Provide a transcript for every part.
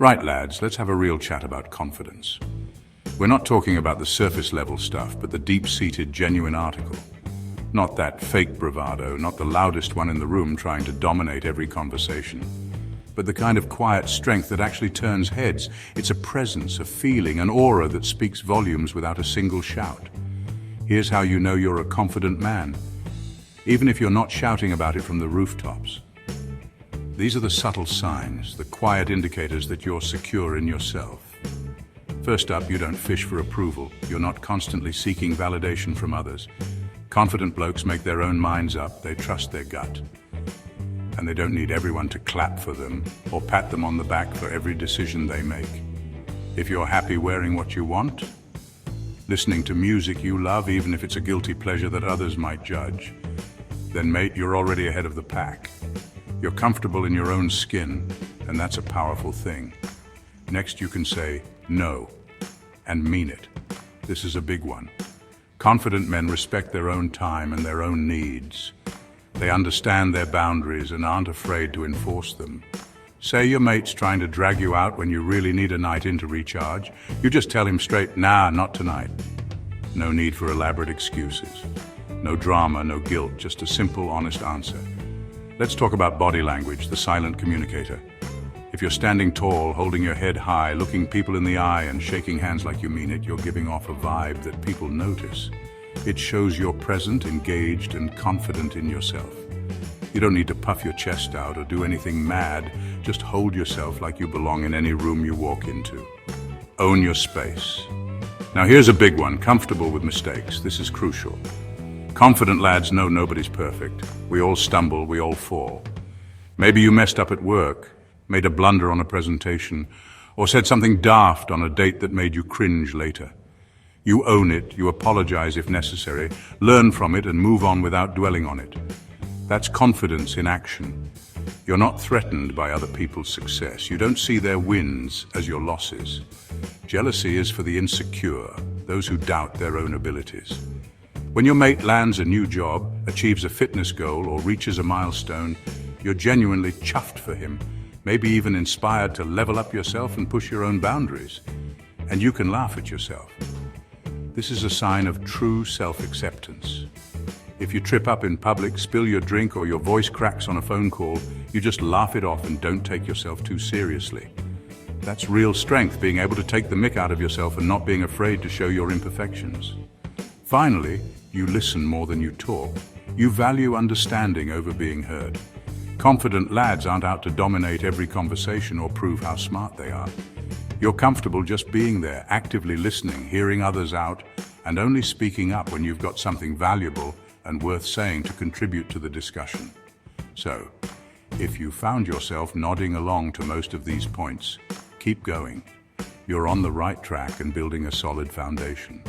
Right, lads, let's have a real chat about confidence. We're not talking about the surface level stuff, but the deep-seated, genuine article. Not that fake bravado, not the loudest one in the room trying to dominate every conversation, but the kind of quiet strength that actually turns heads. It's a presence, a feeling, an aura that speaks volumes without a single shout. Here's how you know you're a confident man, even if you're not shouting about it from the rooftops. These are the subtle signs, the quiet indicators that you're secure in yourself. First up, you don't fish for approval. You're not constantly seeking validation from others. Confident blokes make their own minds up, they trust their gut. And they don't need everyone to clap for them or pat them on the back for every decision they make. If you're happy wearing what you want, listening to music you love, even if it's a guilty pleasure that others might judge, then mate, you're already ahead of the pack. You're comfortable in your own skin, and that's a powerful thing. Next, you can say no, and mean it. This is a big one. Confident men respect their own time and their own needs. They understand their boundaries and aren't afraid to enforce them. Say your mate's trying to drag you out when you really need a night in to recharge. You just tell him straight, nah, not tonight. No need for elaborate excuses. No drama, no guilt, just a simple, honest answer. Let's talk about body language, the silent communicator. If you're standing tall, holding your head high, looking people in the eye and shaking hands like you mean it, you're giving off a vibe that people notice. It shows you're present, engaged, and confident in yourself. You don't need to puff your chest out or do anything mad. Just hold yourself like you belong in any room you walk into. Own your space. Now here's a big one, comfortable with mistakes. This is crucial. Confident lads know nobody's perfect. We all stumble, we all fall. Maybe you messed up at work, made a blunder on a presentation, or said something daft on a date that made you cringe later. You own it, you apologize if necessary, learn from it and move on without dwelling on it. That's confidence in action. You're not threatened by other people's success. You don't see their wins as your losses. Jealousy is for the insecure, those who doubt their own abilities. When your mate lands a new job, achieves a fitness goal, or reaches a milestone, you're genuinely chuffed for him, maybe even inspired to level up yourself and push your own boundaries. And you can laugh at yourself. This is a sign of true self-acceptance. If you trip up in public, spill your drink, or your voice cracks on a phone call, you just laugh it off and don't take yourself too seriously. That's real strength, being able to take the mick out of yourself and not being afraid to show your imperfections. Finally, you listen more than you talk. You value understanding over being heard. Confident lads aren't out to dominate every conversation or prove how smart they are. You're comfortable just being there, actively listening, hearing others out, and only speaking up when you've got something valuable and worth saying to contribute to the discussion. So, if you found yourself nodding along to most of these points, keep going. You're on the right track and building a solid foundation.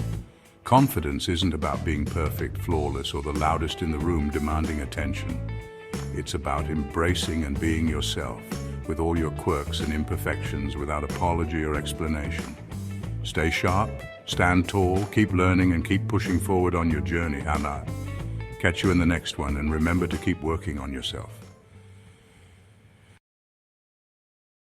Confidence isn't about being perfect, flawless, or the loudest in the room demanding attention. It's about embracing and being yourself, with all your quirks and imperfections without apology or explanation. Stay sharp, stand tall, keep learning, and keep pushing forward on your journey. Catch you in the next one, and remember to keep working on yourself.